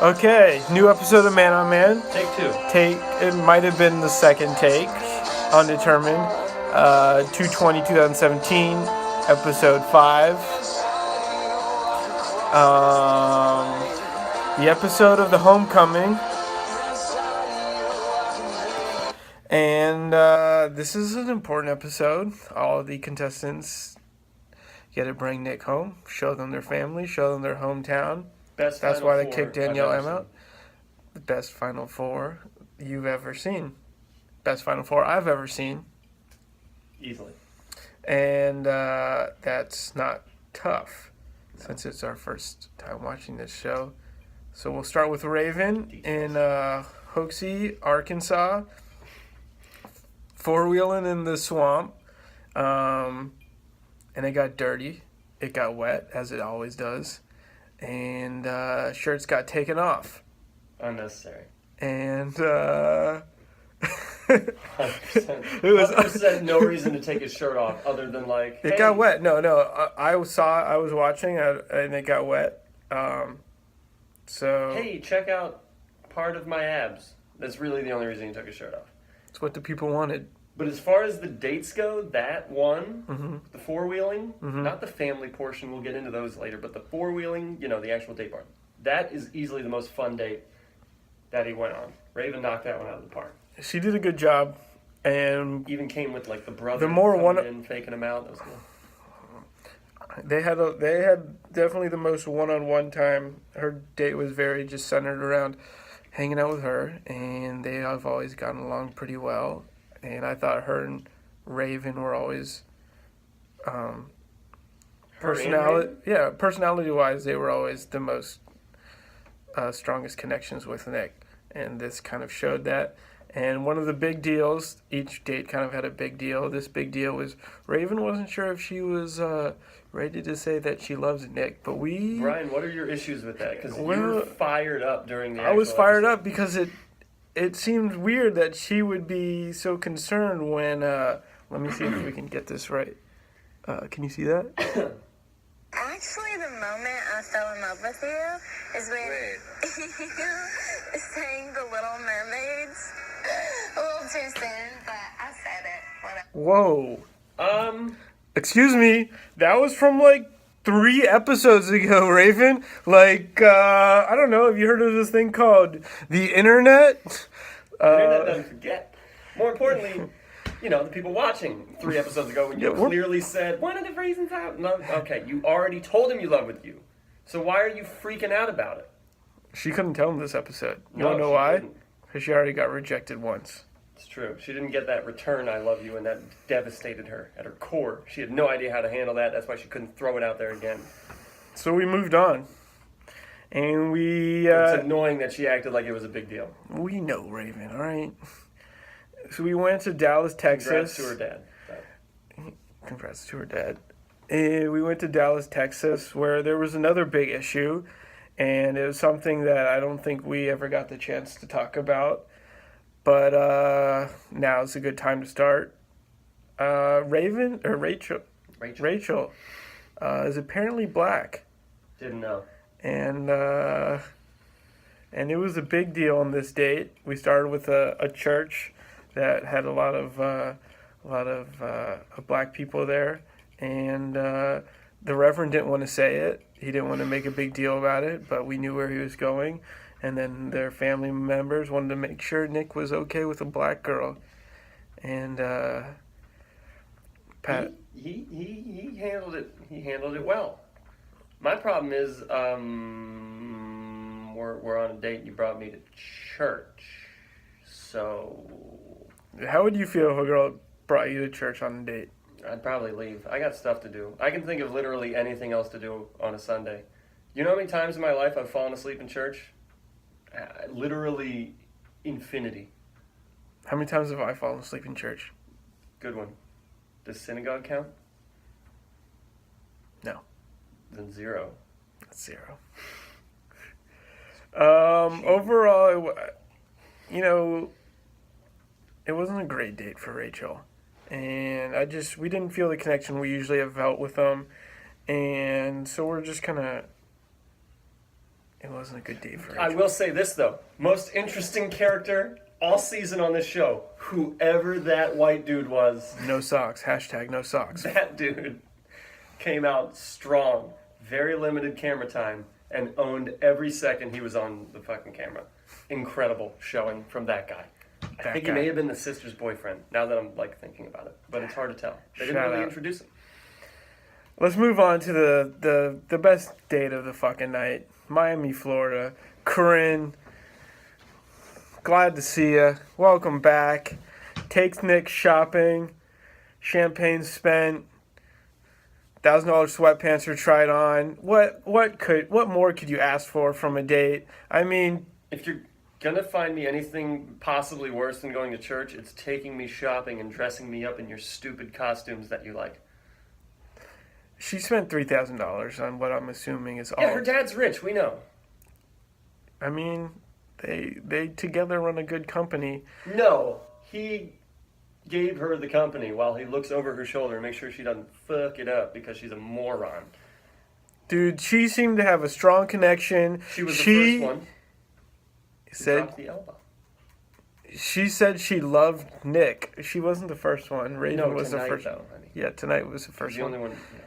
Okay, new episode of Man on Man. Take two. It might have been the second take, undetermined. 2/20/2017, episode 5. The episode of the homecoming. And this is an important episode. All of the contestants get to bring Nick home, show them their family, show them their hometown. Best That's Final why they Four kicked Danielle I've M ever out. The best Final Four you've ever seen. Best Final Four I've ever seen. seen. Easily. And that's not tough since it's our first time watching this show. So we'll start with Raven in Hoxie, Arkansas. Four-wheeling in the swamp. And it got dirty. It got wet, as it always does. And shirts got taken off. Unnecessary. And 100%. it was 100% no reason to take his shirt off other than like, it hey. got wet. No, I was watching and it got wet. So Hey, check out part of my abs. That's really the only reason he took his shirt off. it's what the people wanted. But as far as the dates go, that one, Mm-hmm. the four-wheeling, Mhm. not the family portion, we'll get into those later, but the four-wheeling, the actual date part, that is easily the most fun date that he went on. Raven knocked that one out of the park. She did a good job, and Even came with like the brother The more coming one- in, faking him out. That was cool. they had definitely the most one-on-one time. Her date was very just centered around hanging out with her, and they have always gotten along pretty well. And I thought her and Raven were always personality-wise, they were always the most strongest connections with Nick, and this kind of showed that. And one of the big deals, each date kind of had a big deal. This big deal was Raven wasn't sure if she was ready to say that she loves Nick, but Brian, what are your issues with that? Because you Well, were fired up during the I was actual fired episode. up because it seemed weird that she would be so concerned when let me see if we can get this right. Can you see that? Actually, the moment I fell in love with you is when you sang The Little Mermaids. A little too soon, but I said it. Whatever. Whoa. Excuse me. That was from like 3 episodes ago, Raven. Like, I don't know. Have you heard of this thing called the internet? The internet doesn't forget. More importantly, the people watching 3 episodes ago when you clearly said, one of the reasons okay, you already told him you love with you. So why are you freaking out about it? She couldn't tell him this episode. You No, wanna know she why? didn't. Because she already got rejected once. It's true. She didn't get that return, I love you, and that devastated her at her core. She had no idea how to handle that. That's why she couldn't throw it out there again. So we moved on. And we... It's annoying that she acted like it was a big deal. we know Raven, alright? So we went to Dallas, Texas. Congrats to her dad. Congrats to her dad. And we went to Dallas, Texas, where there was another big issue. And it was something that I don't think we ever got the chance to talk about. But now's a good time to start. Rachel is apparently black. Didn't know. And it was a big deal on this date. We started with a church that had a lot of black people there, and the Reverend didn't want to say it. He didn't want to make a big deal about it, but we knew where he was going. And then their family members wanted to make sure Nick was okay with a black girl, and Pat. He handled it. He handled it well. My problem is, we're on a date. You brought me to church, so How would you feel if a girl brought you to church on a date? I'd probably leave. I got stuff to do. I can think of literally anything else to do on a Sunday. You know how many times in my life I've fallen asleep in church? Literally infinity. How many times have I fallen asleep in church? Good one. Does synagogue count? No. Then 0. That's 0. Overall, it wasn't a great date for Rachel. And we didn't feel the connection we usually have felt with them. And so we're just kind of It wasn't a good date for I Rachel. will say this, though. Most interesting character all season on this show. Whoever that white dude was, No socks. Hashtag no socks. that dude came out strong. Very limited camera time and owned every second he was on the fucking camera. Incredible showing from that guy. I think he may have been the sister's boyfriend, now that I'm like thinking about it. But it's hard to tell. They didn't Shout really out. introduce him. Let's move on to the best date of the fucking night. Miami, Florida. Corinne, glad to see you. Welcome back. Takes Nick shopping. Champagne spent. $1,000 sweatpants were tried on. What more could you ask for from a date? I mean, If you're gonna find me anything possibly worse than going to church, it's taking me shopping and dressing me up in your stupid costumes that you like. she spent $3,000 on what I'm assuming is all. Yeah, her dad's rich, we know. I mean, they together run a good company. No, he gave her the company while he looks over her shoulder and makes sure she doesn't fuck it up because she's a moron. Dude, she seemed to have a strong connection. She was the first one. Said Dropped the elbow. she said she loved Nick. She wasn't the first one. Raven No, was the tonight, first. though, honey. Yeah, tonight was the She's first the one. only one. Yeah.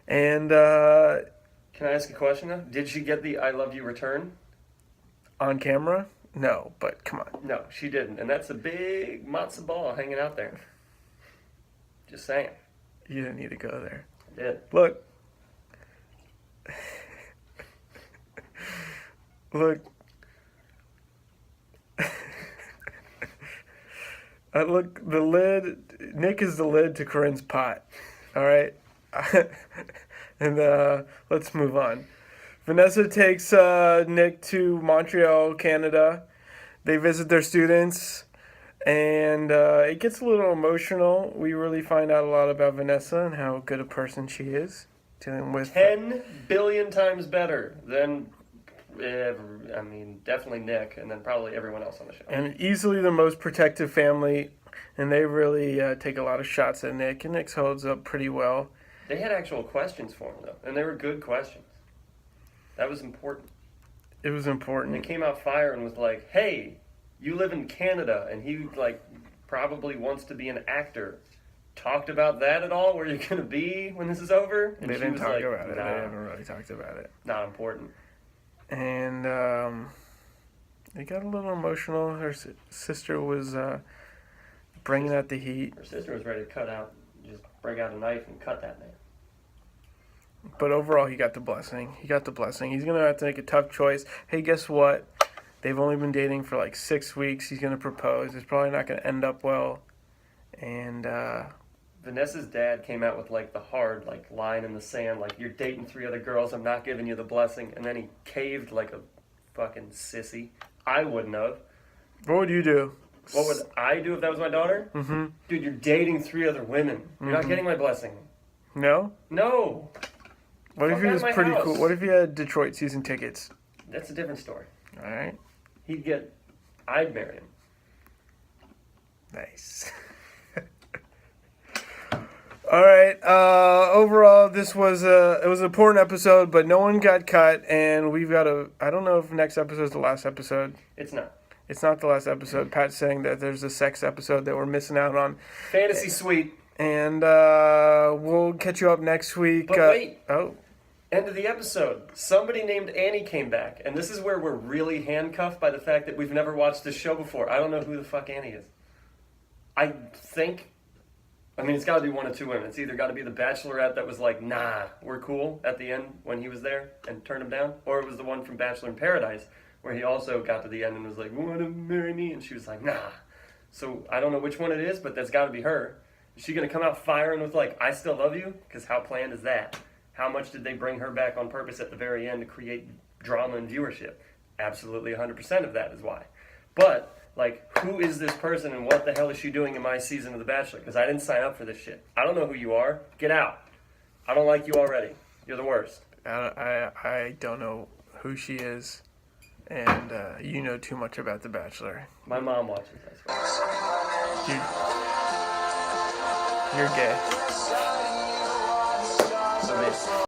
And Can I ask a question though? Did she get the "I love you" return? on camera, no. But come on, No, she didn't, and that's a big matzo ball hanging out there. Just saying. you didn't need to go there. I did. Look, look. Look, the lid. Nick is the lid to Corinne's pot. All right, and let's move on. Vanessa takes Nick to Montreal, Canada. They visit their students, and it gets a little emotional. We really find out a lot about Vanessa and how good a person she is, dealing with 10 billion times better than, definitely Nick, and then probably everyone else on the show. and easily the most protective family. And they really take a lot of shots at Nick, and Nick holds up pretty well. They had actual questions for him, though, and they were good questions. That was important. It was And they important. came out firing with like, hey, you live in Canada, and he like probably wants to be an actor. Talked about that at all? Where you're going to be when this is over? And They she didn't was talk like, about it. nah, They haven't really talked about it. not important. And it got a little emotional. Her sister was bringing out the heat. Her sister was ready to just break out a knife and cut that man. But overall, he got the blessing. He's going to have to make a tough choice. Hey, guess what? They've only been dating for like 6 weeks. He's going to propose. It's probably not going to end up well. And Vanessa's dad came out with like the hard like line in the sand, like, you're dating 3 other girls, I'm not giving you the blessing. And then he caved like a fucking sissy. I wouldn't have. what would you do? What would I do if that was my daughter? Mm-hmm. Dude, you're dating 3 other women. You're not getting my blessing. No? No. What if Fuck he out was of my pretty house. cool? What if he had Detroit season tickets? That's a different story. All right. I'd marry him. Nice. All right. Overall, this was it was an important episode, but no one got cut, and we've got I don't know if next episode is the last episode. It's not. It's not the last episode. Pat's saying that there's a sex episode that we're missing out on, Fantasy Suite. and we'll catch you up next week. But wait. Oh, End of the episode. Somebody named Annie came back, and this is where we're really handcuffed by the fact that we've never watched this show before. I don't know who the fuck Annie is. I think, it's got to be one of 2 women. It's either got to be the Bachelorette that was like, nah, we're cool at the end when he was there and turned him down, or it was the one from Bachelor in Paradise where he also got to the end and was like, want to marry me? And she was like, nah. So I don't know which one it is, but that's got to be her. Is she going to come out firing with like, I still love you? Because how planned is that? How much did they bring her back on purpose at the very end to create drama and viewership? Absolutely 100% of that is why. But, like, who is this person and what the hell is she doing in my season of The Bachelor? Because I didn't sign up for this shit. I don't know who you are. Get out. I don't like you already. You're the worst. I don't know who she is, and you know too much about The Bachelor. My mom watches, I swear. You're gay.